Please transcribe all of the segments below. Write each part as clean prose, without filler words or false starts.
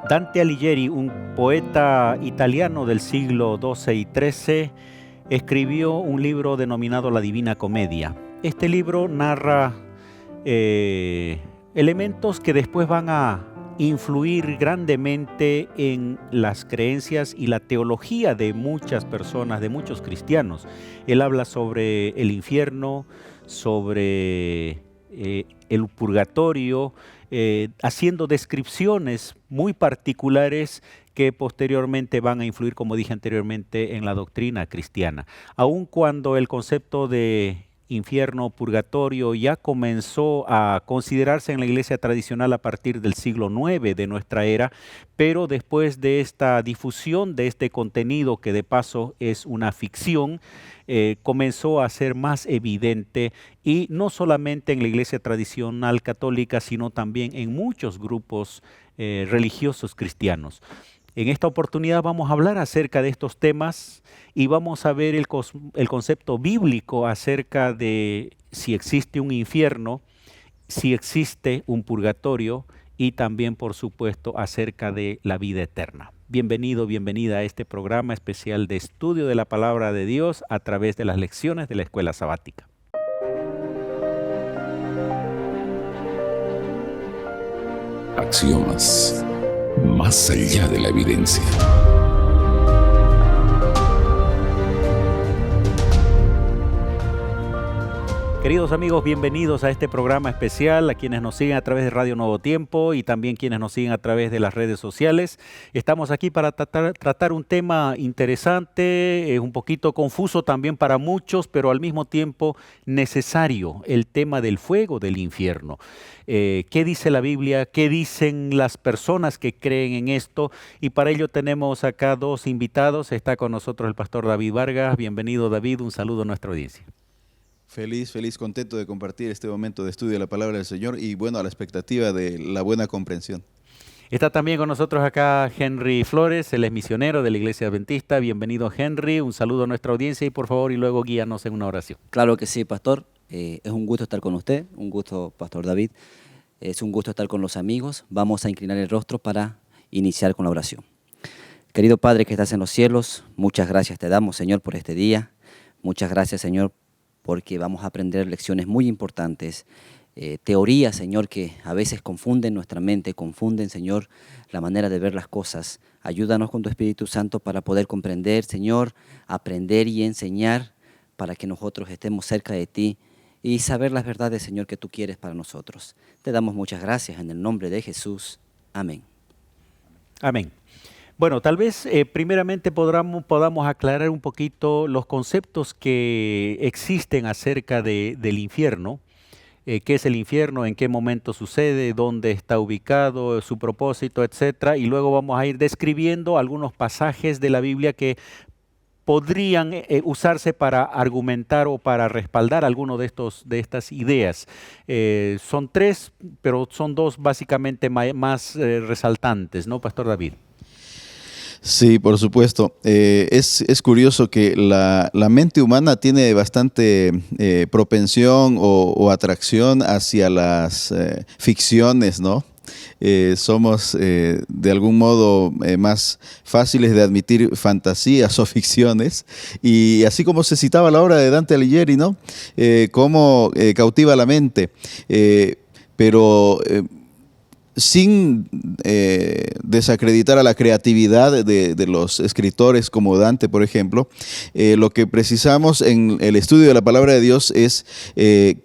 Dante Alighieri, un poeta italiano del siglo XII y XIII, escribió un libro denominado La Divina Comedia. Este libro narra elementos que después van a influir grandemente en las creencias y la teología de muchas personas, de muchos cristianos. Él habla sobre el infierno, sobre el purgatorio, haciendo descripciones muy particulares que posteriormente van a influir, como dije anteriormente, en la doctrina cristiana. Aun cuando el concepto de infierno, purgatorio, ya comenzó a considerarse en la iglesia tradicional a partir del siglo IX de nuestra era, pero después de esta difusión de este contenido, que de paso es una ficción, comenzó a ser más evidente, y no solamente en la iglesia tradicional católica, sino también en muchos grupos religiosos cristianos. En esta oportunidad vamos a hablar acerca de estos temas y vamos a ver el concepto bíblico acerca de si existe un infierno, si existe un purgatorio y también, por supuesto, acerca de la vida eterna. Bienvenido, bienvenida a este programa especial de estudio de la Palabra de Dios a través de las lecciones de la Escuela Sabática. Axiomas, más allá de la evidencia. Queridos amigos, bienvenidos a este programa especial, a quienes nos siguen a través de Radio Nuevo Tiempo y también quienes nos siguen a través de las redes sociales. Estamos aquí para tratar un tema interesante, un poquito confuso también para muchos, pero al mismo tiempo necesario, el tema del fuego del infierno. ¿Qué dice la Biblia? ¿Qué dicen las personas que creen en esto? Y para ello tenemos acá dos invitados. Está con nosotros el pastor David Vargas. Bienvenido, David. Un saludo a nuestra audiencia. Feliz, contento de compartir este momento de estudio de la palabra del Señor y bueno, a la expectativa de la buena comprensión. Está también con nosotros acá Henry Flores, él es misionero de la Iglesia Adventista. Bienvenido, Henry, un saludo a nuestra audiencia y por favor, y luego guíanos en una oración. Claro que sí, pastor. Es un gusto estar con usted, un gusto, pastor David. Es un gusto estar con los amigos. Vamos a inclinar el rostro para iniciar con la oración. Querido Padre que estás en los cielos, muchas gracias te damos, Señor, por este día. Muchas gracias, Señor, porque vamos a aprender lecciones muy importantes, teorías, Señor, que a veces confunden nuestra mente, confunden, Señor, la manera de ver las cosas. Ayúdanos con tu Espíritu Santo para poder comprender, Señor, aprender y enseñar para que nosotros estemos cerca de ti y saber las verdades, Señor, que tú quieres para nosotros. Te damos muchas gracias en el nombre de Jesús. Amén. Amén. Bueno, tal vez primeramente podamos aclarar un poquito los conceptos que existen acerca del infierno. ¿Qué es el infierno? ¿En qué momento sucede? ¿Dónde está ubicado? ¿Su propósito? Etcétera. Y luego vamos a ir describiendo algunos pasajes de la Biblia que podrían usarse para argumentar o para respaldar alguno de estas ideas. Son tres, pero son dos básicamente más resaltantes, ¿no, Pastor David? Sí, por supuesto. Es curioso que la mente humana tiene bastante propensión o atracción hacia las ficciones, ¿no? Somos de algún modo más fáciles de admitir fantasías o ficciones, y así como se citaba la obra de Dante Alighieri, ¿no? Cómo cautiva la mente, pero sin desacreditar a la creatividad de los escritores como Dante, por ejemplo. Lo que precisamos en el estudio de la palabra de Dios es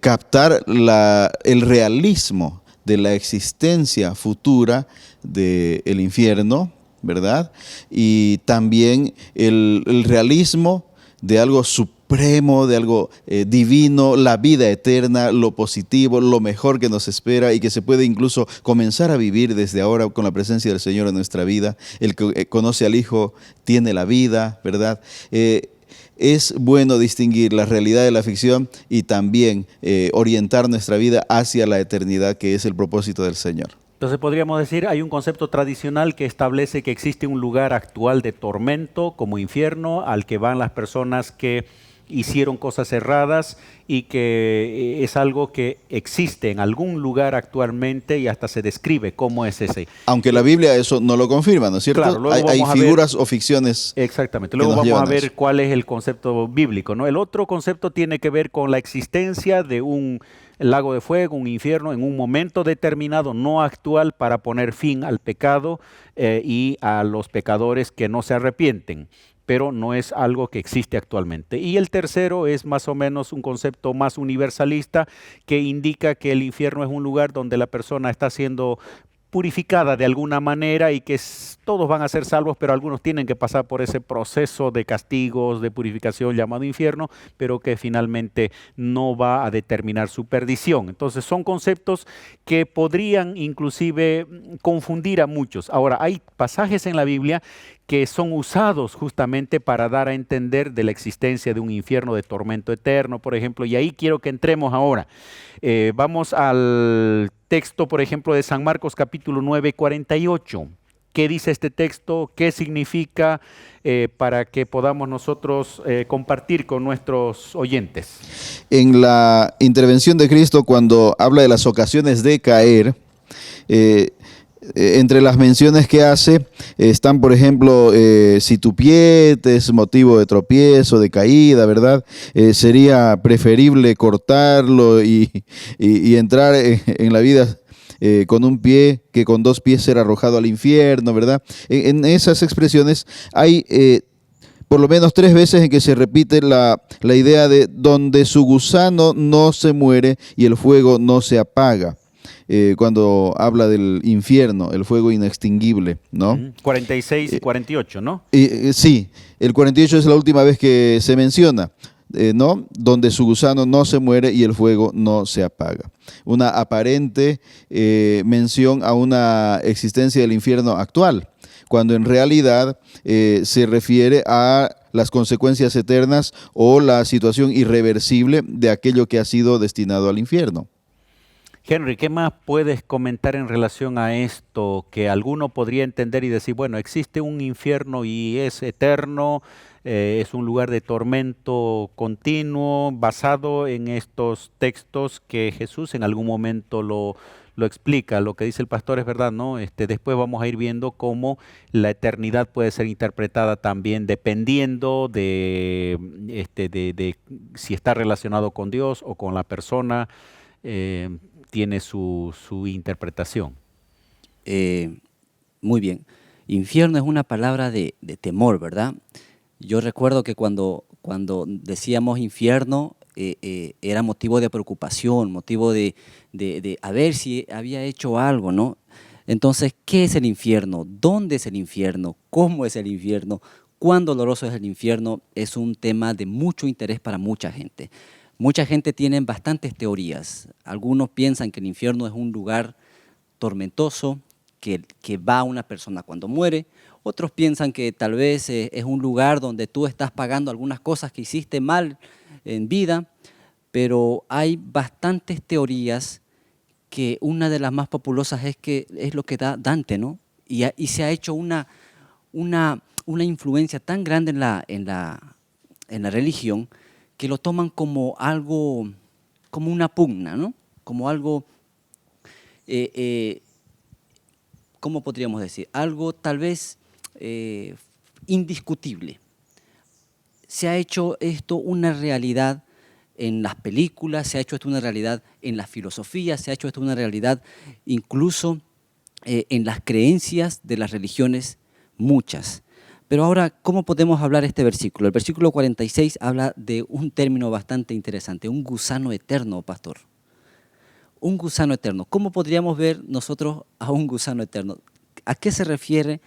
captar el realismo de la existencia futura del infierno, ¿verdad? Y también el realismo de algo supremo, de algo divino, la vida eterna, lo positivo, lo mejor que nos espera y que se puede incluso comenzar a vivir desde ahora con la presencia del Señor en nuestra vida. El que conoce al Hijo tiene la vida, ¿verdad? Es bueno distinguir la realidad de la ficción y también orientar nuestra vida hacia la eternidad, que es el propósito del Señor. Entonces podríamos decir, hay un concepto tradicional que establece que existe un lugar actual de tormento como infierno al que van las personas que hicieron cosas erradas y que es algo que existe en algún lugar actualmente y hasta se describe cómo es ese. Aunque la Biblia eso no lo confirma, ¿no es cierto? Claro, luego Hay vamos a ver- figuras o ficciones. Exactamente. que Luego nos vamos a llevan a ver eso. cuál es el concepto bíblico, ¿no? El otro concepto tiene que ver con la existencia de un lago de fuego, un infierno, en un momento determinado, no actual, para poner fin al pecado y a los pecadores que no se arrepienten, pero no es algo que existe actualmente. Y el tercero es más o menos un concepto más universalista que indica que el infierno es un lugar donde la persona está siendo purificada de alguna manera y que todos van a ser salvos, pero algunos tienen que pasar por ese proceso de castigos, de purificación llamado infierno, pero que finalmente no va a determinar su perdición. Entonces son conceptos que podrían inclusive confundir a muchos. Ahora, hay pasajes en la Biblia que son usados justamente para dar a entender de la existencia de un infierno de tormento eterno, por ejemplo, y ahí quiero que entremos ahora. Vamos al texto, por ejemplo, de San Marcos capítulo 9, 48. ¿Qué dice este texto? ¿Qué significa para que podamos nosotros compartir con nuestros oyentes? En la intervención de Cristo, cuando habla de las ocasiones de caer, entre las menciones que hace están, por ejemplo, si tu pie te es motivo de tropiezo, de caída, ¿verdad? Sería preferible cortarlo y entrar en la vida con un pie que con dos pies ser arrojado al infierno, ¿verdad? En esas expresiones hay por lo menos 3 veces en que se repite la idea de donde su gusano no se muere y el fuego no se apaga. Cuando habla del infierno, el fuego inextinguible, ¿no? 46 y 48, ¿no? Sí, el 48 es la última vez que se menciona, ¿no? Donde su gusano no se muere y el fuego no se apaga. Una aparente mención a una existencia del infierno actual, cuando en realidad se refiere a las consecuencias eternas o la situación irreversible de aquello que ha sido destinado al infierno. Henry, ¿qué más puedes comentar en relación a esto que alguno podría entender y decir, bueno, existe un infierno y es eterno, es un lugar de tormento continuo, basado en estos textos que Jesús en algún momento lo explica? Lo que dice el pastor es verdad, ¿no? Después vamos a ir viendo cómo la eternidad puede ser interpretada también dependiendo de si está relacionado con Dios o con la persona. Tiene su interpretación. Muy bien. Infierno es una palabra de temor, ¿verdad? Yo recuerdo que cuando decíamos infierno era motivo de preocupación, motivo de a ver si había hecho algo, ¿no? Entonces, ¿qué es el infierno? ¿Dónde es el infierno? ¿Cómo es el infierno? ¿Cuán doloroso es el infierno? Es un tema de mucho interés para mucha gente. Mucha gente tiene bastantes teorías. Algunos piensan que el infierno es un lugar tormentoso, que va una persona cuando muere. Otros piensan que tal vez es un lugar donde tú estás pagando algunas cosas que hiciste mal en vida. Pero hay bastantes teorías que una de las más populosas es que es lo que da Dante, ¿no? Y se ha hecho una influencia tan grande en la religión que lo toman como algo, como una pugna, ¿no? Como algo, ¿cómo podríamos decir? Algo tal vez indiscutible. Se ha hecho esto una realidad en las películas, se ha hecho esto una realidad en la filosofía, se ha hecho esto una realidad incluso en las creencias de las religiones, muchas. Pero ahora, ¿cómo podemos hablar este versículo? El versículo 46 habla de un término bastante interesante, un gusano eterno, pastor. Un gusano eterno. ¿Cómo podríamos ver nosotros a un gusano eterno? ¿A qué se refiere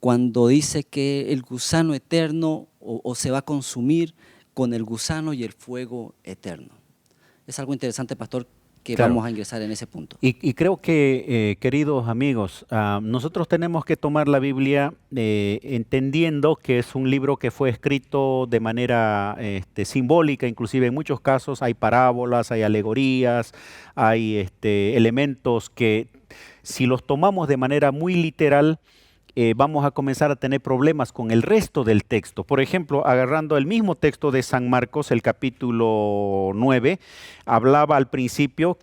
cuando dice que el gusano eterno o se va a consumir con el gusano y el fuego eterno? Es algo interesante, pastor, que Claro. vamos a ingresar en ese punto. Y creo que, queridos amigos, nosotros tenemos que tomar la Biblia entendiendo que es un libro que fue escrito de manera simbólica, inclusive en muchos casos hay parábolas, hay alegorías, hay elementos que si los tomamos de manera muy literal, vamos a comenzar a tener problemas con el resto del texto. Por ejemplo, agarrando el mismo texto de San Marcos, el capítulo 9, hablaba al principio,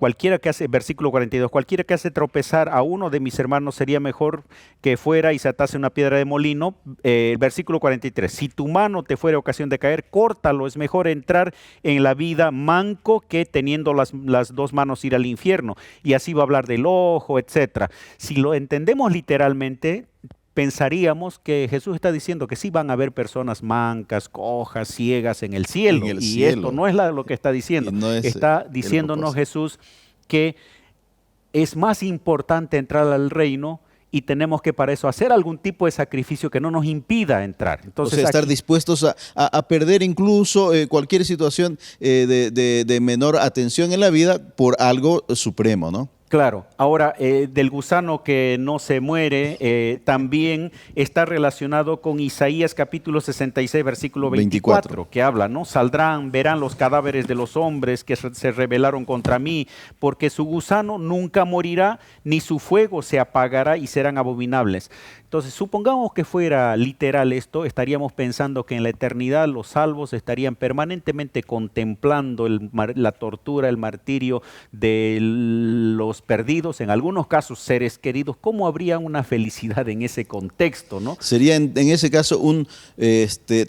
versículo 42, cualquiera que hace tropezar a uno de mis hermanos sería mejor que fuera y se atase una piedra de molino. Versículo 43, si tu mano te fuera ocasión de caer, córtalo, es mejor entrar en la vida manco que teniendo las dos manos ir al infierno. Y así va a hablar del ojo, etc. Si lo entendemos literalmente, pensaríamos que Jesús está diciendo que sí van a haber personas mancas, cojas, ciegas en el cielo. Esto no es lo que está diciendo. No es está diciéndonos Jesús que es más importante entrar al reino y tenemos que para eso hacer algún tipo de sacrificio que no nos impida entrar. Entonces, o sea, estar dispuestos a perder incluso cualquier situación de menor atención en la vida por algo supremo, ¿no? Claro. Ahora, del gusano que no se muere, también está relacionado con Isaías capítulo 66, versículo 24, que habla, ¿no? Saldrán, verán los cadáveres de los hombres que se rebelaron contra mí, porque su gusano nunca morirá, ni su fuego se apagará y serán abominables. Entonces, supongamos que fuera literal esto, estaríamos pensando que en la eternidad los salvos estarían permanentemente contemplando la tortura, el martirio de los perdidos, en algunos casos seres queridos. ¿Cómo habría una felicidad en ese contexto, no? Sería en ese caso un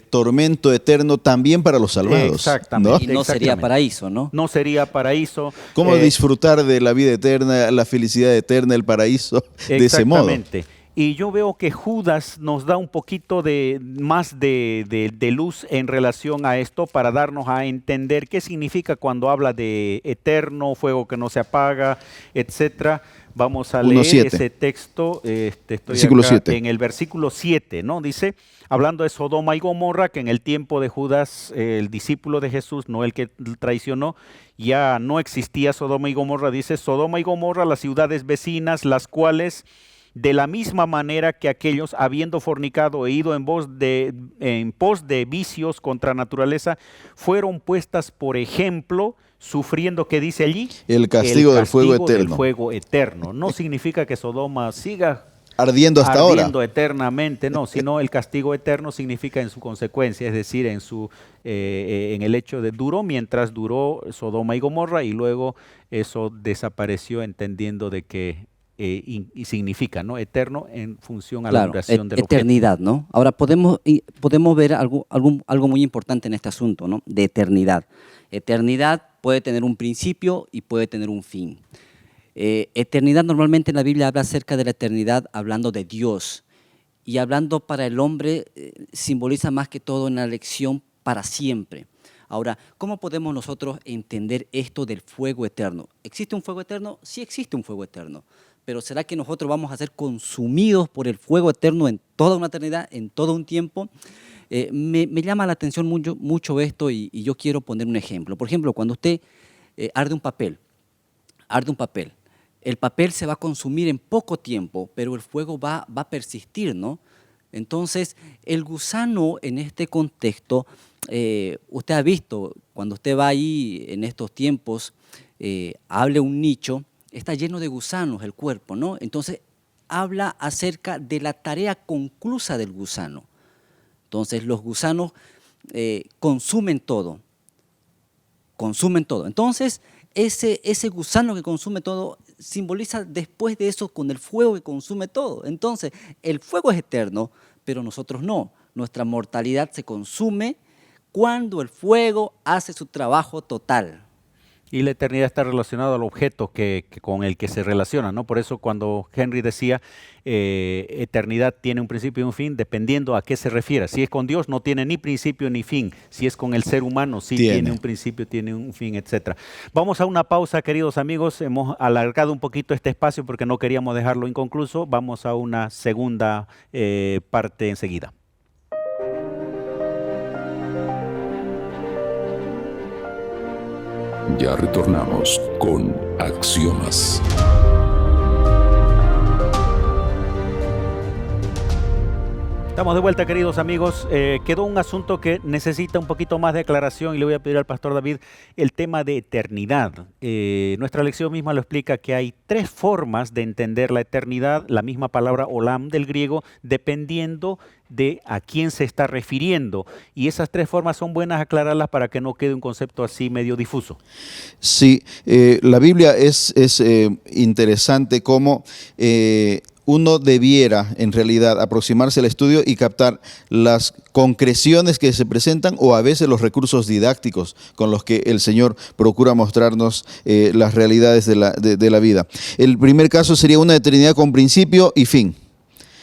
tormento eterno también para los salvados. Exactamente. ¿no? Y no sería paraíso, ¿no? No sería paraíso. ¿Cómo disfrutar de la vida eterna, la felicidad eterna, el paraíso de ese modo? Exactamente. Y yo veo que Judas nos da un poquito más de luz en relación a esto para darnos a entender qué significa cuando habla de eterno, fuego que no se apaga, etcétera. Vamos a leer ese texto, versículo 7. En el versículo 7, ¿no? Dice, hablando de Sodoma y Gomorra, que en el tiempo de Judas, el discípulo de Jesús, no el que traicionó, ya no existía Sodoma y Gomorra. Dice, Sodoma y Gomorra, las ciudades vecinas, las cuales de la misma manera que aquellos, habiendo fornicado e ido en pos de vicios contra naturaleza, fueron puestas por ejemplo, sufriendo, ¿qué dice allí? El castigo del fuego eterno. No significa que Sodoma siga ardiendo hasta ahora. Eternamente, no, sino el castigo eterno significa en su consecuencia, es decir, en el hecho de duró mientras duró Sodoma y Gomorra, y luego eso desapareció, entendiendo de que y significa, ¿no? Eterno en función a la duración del eternidad, objeto. ¿no? Ahora podemos ver algo muy importante en este asunto, ¿no? De eternidad. Eternidad puede tener un principio y puede tener un fin. Eternidad, normalmente en la Biblia habla acerca de la eternidad hablando de Dios, y hablando para el hombre simboliza más que todo una elección para siempre. Ahora, ¿cómo podemos nosotros entender esto del fuego eterno? ¿Existe un fuego eterno? Sí existe un fuego eterno. Pero ¿será que nosotros vamos a ser consumidos por el fuego eterno en toda una eternidad, en todo un tiempo? Me llama la atención mucho esto, y yo quiero poner un ejemplo. Por ejemplo, cuando usted arde un papel, el papel se va a consumir en poco tiempo, pero el fuego va a persistir, ¿no? Entonces, el gusano en este contexto, usted ha visto, cuando usted va ahí en estos tiempos, hable un nicho, está lleno de gusanos el cuerpo, ¿no? Entonces, habla acerca de la tarea conclusa del gusano. Entonces, los gusanos consumen todo. Entonces, ese gusano que consume todo simboliza después de eso con el fuego que consume todo. Entonces, el fuego es eterno, pero nosotros no. Nuestra mortalidad se consume cuando el fuego hace su trabajo total. Y la eternidad está relacionada al objeto con el que se relaciona, ¿no? Por eso cuando Henry decía, eternidad tiene un principio y un fin, dependiendo a qué se refiera. Si es con Dios, no tiene ni principio ni fin. Si es con el ser humano, sí tiene un principio, tiene un fin, etc. Vamos a una pausa, queridos amigos. Hemos alargado un poquito este espacio porque no queríamos dejarlo inconcluso. Vamos a una segunda parte enseguida. Ya retornamos con Axiomas. Estamos de vuelta, queridos amigos. Quedó un asunto que necesita un poquito más de aclaración y le voy a pedir al pastor David el tema de eternidad. Nuestra lección misma lo explica que hay tres formas de entender la eternidad, la misma palabra olam del griego, dependiendo de a quién se está refiriendo. Y esas tres formas son buenas aclararlas para que no quede un concepto así medio difuso. Sí, la Biblia es interesante cómo uno debiera en realidad aproximarse al estudio y captar las concreciones que se presentan o a veces los recursos didácticos con los que el Señor procura mostrarnos las realidades de la vida. El primer caso sería una eternidad con principio y fin.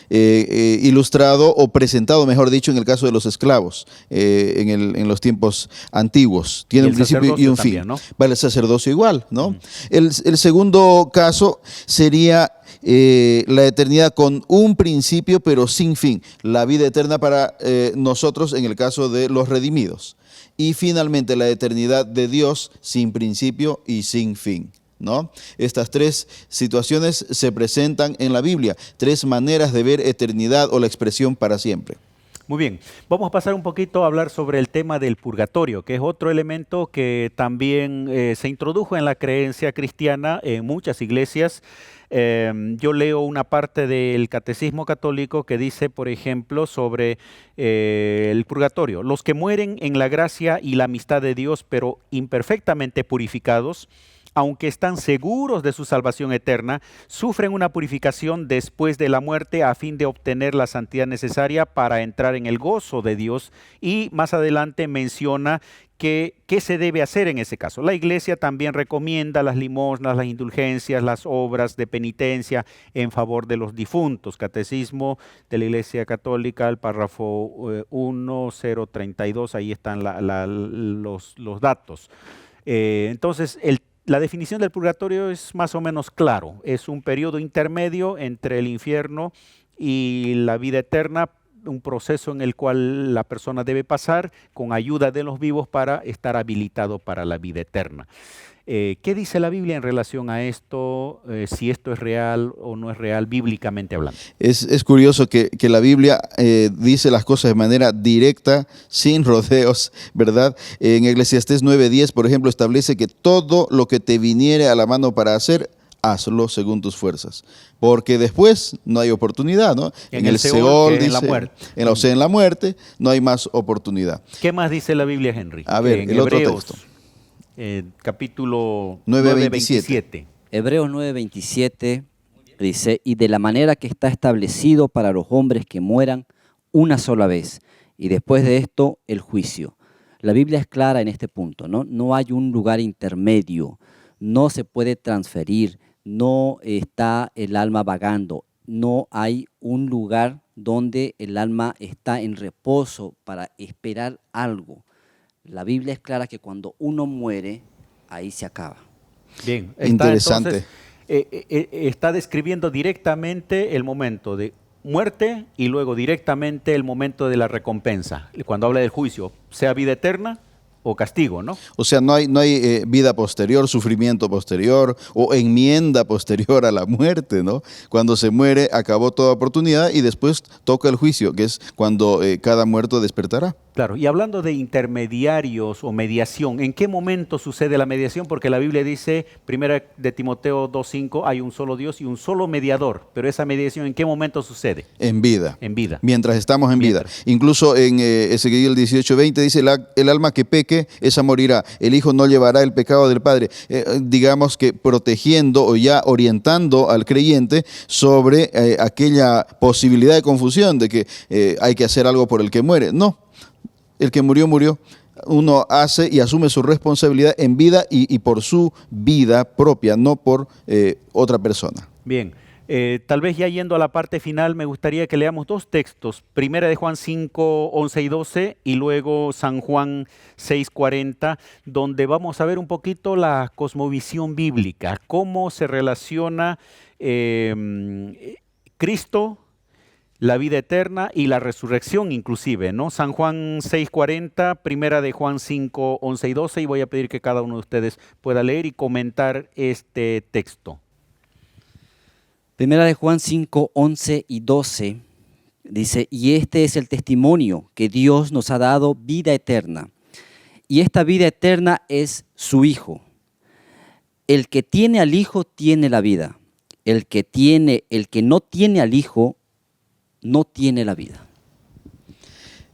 Ilustrado o presentado, mejor dicho, en el caso de los esclavos en los tiempos antiguos. Tiene un principio y un fin. También, ¿no? Vale, el sacerdocio igual, ¿no? El segundo caso sería la eternidad con un principio pero sin fin. La vida eterna para nosotros en el caso de los redimidos. Y finalmente la eternidad de Dios sin principio y sin fin, ¿no? Estas tres situaciones se presentan en la Biblia, tres maneras de ver eternidad o la expresión para siempre. Muy bien, vamos a pasar un poquito a hablar sobre el tema del purgatorio, que es otro elemento que también se introdujo en la creencia cristiana en muchas iglesias. Yo leo una parte del Catecismo Católico que dice, por ejemplo, sobre el purgatorio. Los que mueren en la gracia y la amistad de Dios, pero imperfectamente purificados, aunque están seguros de su salvación eterna, sufren una purificación después de la muerte a fin de obtener la santidad necesaria para entrar en el gozo de Dios. Y más adelante menciona qué se debe hacer en ese caso. La Iglesia también recomienda las limosnas, las indulgencias, las obras de penitencia en favor de los difuntos. Catecismo de la Iglesia Católica, el párrafo 1032, ahí están los datos. Entonces, la definición del purgatorio es más o menos claro. Es un periodo intermedio entre el infierno y la vida eterna, un proceso en el cual la persona debe pasar con ayuda de los vivos para estar habilitado para la vida eterna. ¿Qué dice la Biblia en relación a esto? Si esto es real o no es real, bíblicamente hablando. Es curioso que la Biblia dice las cosas de manera directa, sin rodeos, ¿verdad? En Eclesiastés 9:10, por ejemplo, establece que todo lo que te viniere a la mano para hacer, hazlo según tus fuerzas, porque después no hay oportunidad, ¿no? En el Seol, dice, en la muerte. En la muerte no hay más oportunidad. ¿Qué más dice la Biblia, Henry? A ver, el otro texto. Capítulo 9:27. Hebreos 9:27 dice, y de la manera que está establecido para los hombres que mueran una sola vez, y después de esto el juicio. La Biblia es clara en este punto, ¿no? No hay un lugar intermedio, no se puede transferir, no está el alma vagando, no hay un lugar donde el alma está en reposo para esperar algo. La Biblia es clara que cuando uno muere, ahí se acaba. Bien, interesante. Entonces, está describiendo directamente el momento de muerte y luego directamente el momento de la recompensa. Cuando habla del juicio, sea vida eterna o castigo, ¿no? O sea, no hay vida posterior, sufrimiento posterior o enmienda posterior a la muerte, ¿no? Cuando se muere, acabó toda oportunidad y después toca el juicio, que es cuando cada muerto despertará. Claro, y hablando de intermediarios o mediación, ¿en qué momento sucede la mediación? Porque la Biblia dice, 1 de Timoteo 2:5, hay un solo Dios y un solo mediador, pero esa mediación, ¿en qué momento sucede? En vida. En vida. Mientras estamos en vida. Incluso en Ezequiel 18:20 dice, el alma que peque, esa morirá. El Hijo no llevará el pecado del Padre. Digamos que protegiendo o ya orientando al creyente sobre aquella posibilidad de confusión de que hay que hacer algo por el que muere. No. El que murió, murió. Uno hace y asume su responsabilidad en vida y por su vida propia, no por otra persona. Bien, tal vez ya yendo a la parte final, me gustaría que leamos dos textos. Primera de Juan 5, 11 y 12 y luego San Juan 6, 40, donde vamos a ver un poquito la cosmovisión bíblica, cómo se relaciona Cristo, la vida eterna y la resurrección inclusive, ¿no? San Juan 6:40, Primera de Juan 5, 11 y 12, y voy a pedir que cada uno de ustedes pueda leer y comentar este texto. Primera de Juan 5, 11 y 12 Dice, y este es el testimonio que Dios nos ha dado vida eterna. Y esta vida eterna es su Hijo. El que tiene al Hijo tiene la vida. El que no tiene al Hijo no tiene la vida.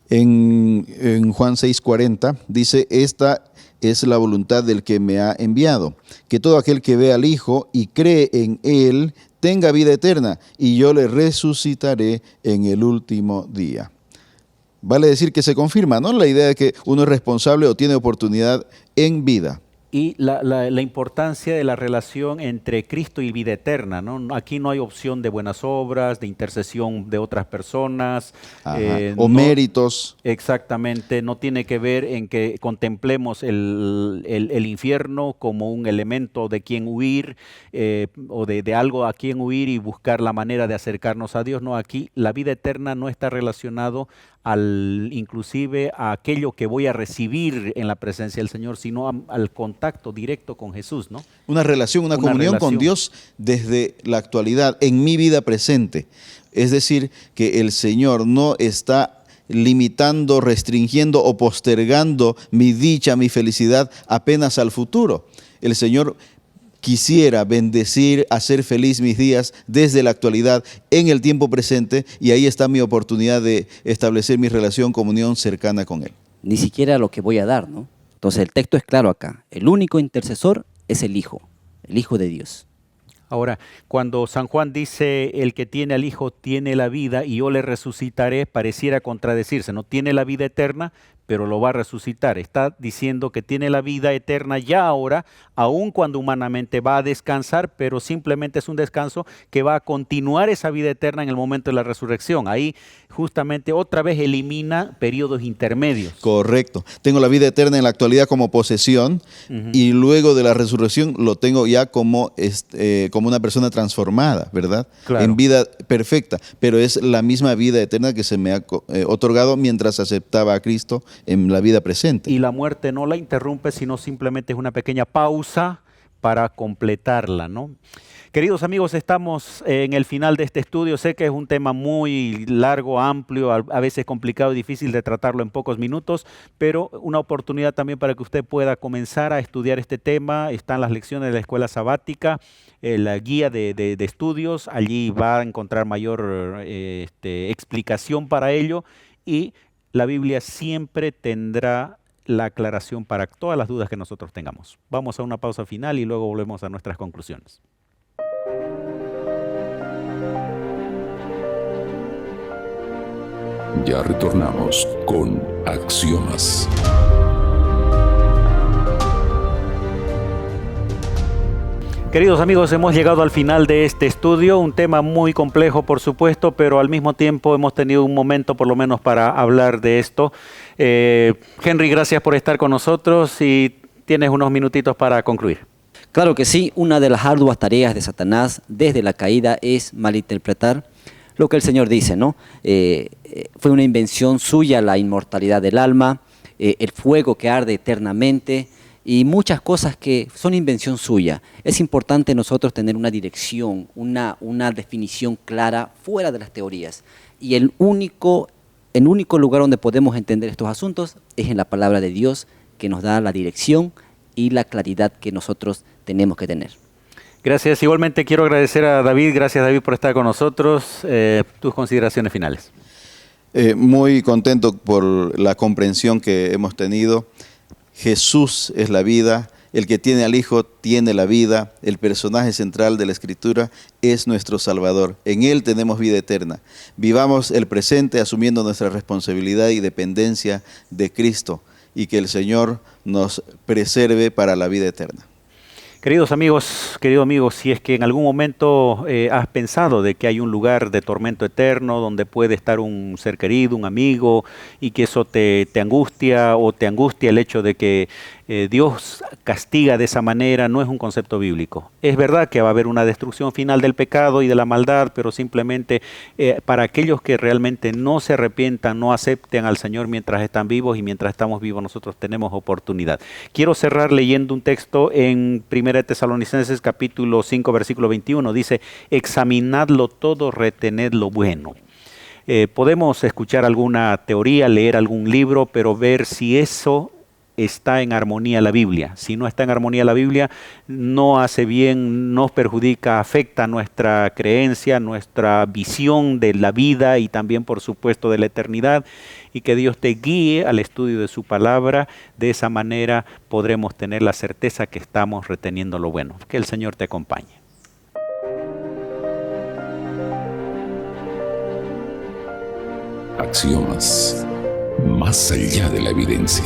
En Juan 6:40 dice, esta es la voluntad del que me ha enviado, que todo aquel que ve al Hijo y cree en Él tenga vida eterna, y yo le resucitaré en el último día. Vale decir que se confirma, ¿no?, la idea de que uno es responsable o tiene oportunidad en vida. Y la importancia de la relación entre Cristo y vida eterna, ¿no? Aquí no hay opción de buenas obras, de intercesión de otras personas. O méritos. Exactamente, no tiene que ver en que contemplemos el infierno como un elemento de quien huir o de algo a quien huir y buscar la manera de acercarnos a Dios. No, aquí la vida eterna no está relacionado inclusive a aquello que voy a recibir en la presencia del Señor, sino al contacto directo con Jesús, ¿no? Una relación, una comunión con Dios desde la actualidad, en mi vida presente. Es decir, que el Señor no está limitando, restringiendo o postergando mi dicha, mi felicidad apenas al futuro. El Señor quisiera bendecir, hacer feliz mis días desde la actualidad, en el tiempo presente, y ahí está mi oportunidad de establecer mi relación, comunión cercana con Él. Ni siquiera lo que voy a dar, ¿no? Entonces el texto es claro acá. El único intercesor es el Hijo de Dios. Ahora, cuando San Juan dice, el que tiene al Hijo tiene la vida y yo le resucitaré, pareciera contradecirse, no tiene la vida eterna, pero lo va a resucitar. Está diciendo que tiene la vida eterna ya ahora, aun cuando humanamente va a descansar, pero simplemente es un descanso que va a continuar esa vida eterna en el momento de la resurrección. Ahí justamente otra vez elimina periodos intermedios. Correcto. Tengo la vida eterna en la actualidad como posesión, y luego de la resurrección lo tengo ya como una persona transformada, ¿verdad? Claro. En vida perfecta, pero es la misma vida eterna que se me ha otorgado mientras aceptaba a Cristo en la vida presente. Y la muerte no la interrumpe, sino simplemente es una pequeña pausa para completarla, ¿no? Queridos amigos, estamos en el final de este estudio. Sé que es un tema muy largo, amplio, a veces complicado y difícil de tratarlo en pocos minutos, pero una oportunidad también para que usted pueda comenzar a estudiar este tema. Están las lecciones de la escuela sabática, la guía de estudios. Allí va a encontrar mayor explicación para ello, y la Biblia siempre tendrá la aclaración para todas las dudas que nosotros tengamos. Vamos a una pausa final y luego volvemos a nuestras conclusiones. Ya retornamos con Axiomas. Queridos amigos, hemos llegado al final de este estudio, un tema muy complejo por supuesto, pero al mismo tiempo hemos tenido un momento por lo menos para hablar de esto. Henry, gracias por estar con nosotros y tienes unos minutitos para concluir. Claro que sí, una de las arduas tareas de Satanás desde la caída es malinterpretar lo que el Señor dice, ¿no? Fue una invención suya la inmortalidad del alma, el fuego que arde eternamente, y muchas cosas que son invención suya. Es importante nosotros tener una dirección, una definición clara fuera de las teorías. Y el único lugar donde podemos entender estos asuntos es en la palabra de Dios, que nos da la dirección y la claridad que nosotros tenemos que tener. Gracias. Igualmente quiero agradecer a David. Gracias, David, por estar con nosotros. Tus consideraciones finales. Muy contento por la comprensión que hemos tenido. Jesús es la vida, el que tiene al Hijo tiene la vida, el personaje central de la Escritura es nuestro Salvador. En Él tenemos vida eterna. Vivamos el presente asumiendo nuestra responsabilidad y dependencia de Cristo, y que el Señor nos preserve para la vida eterna. Queridos amigos, querido amigo, si es que en algún momento has pensado de que hay un lugar de tormento eterno donde puede estar un ser querido, un amigo, y que eso te angustia o te angustia el hecho de que Dios castiga de esa manera, no es un concepto bíblico. Es verdad que va a haber una destrucción final del pecado y de la maldad, pero simplemente para aquellos que realmente no se arrepientan, no acepten al Señor mientras están vivos, y mientras estamos vivos nosotros tenemos oportunidad. Quiero cerrar leyendo un texto en 1 Tesalonicenses capítulo 5 versículo 21. Dice, examinadlo todo, retened lo bueno. Podemos escuchar alguna teoría, leer algún libro, pero ver si eso está en armonía la Biblia. Si no está en armonía la Biblia, no hace bien, nos perjudica, afecta nuestra creencia, nuestra visión de la vida y también, por supuesto, de la eternidad. Y que Dios te guíe al estudio de su palabra. De esa manera podremos tener la certeza que estamos reteniendo lo bueno. Que el Señor te acompañe. Axiomas, más allá de la evidencia.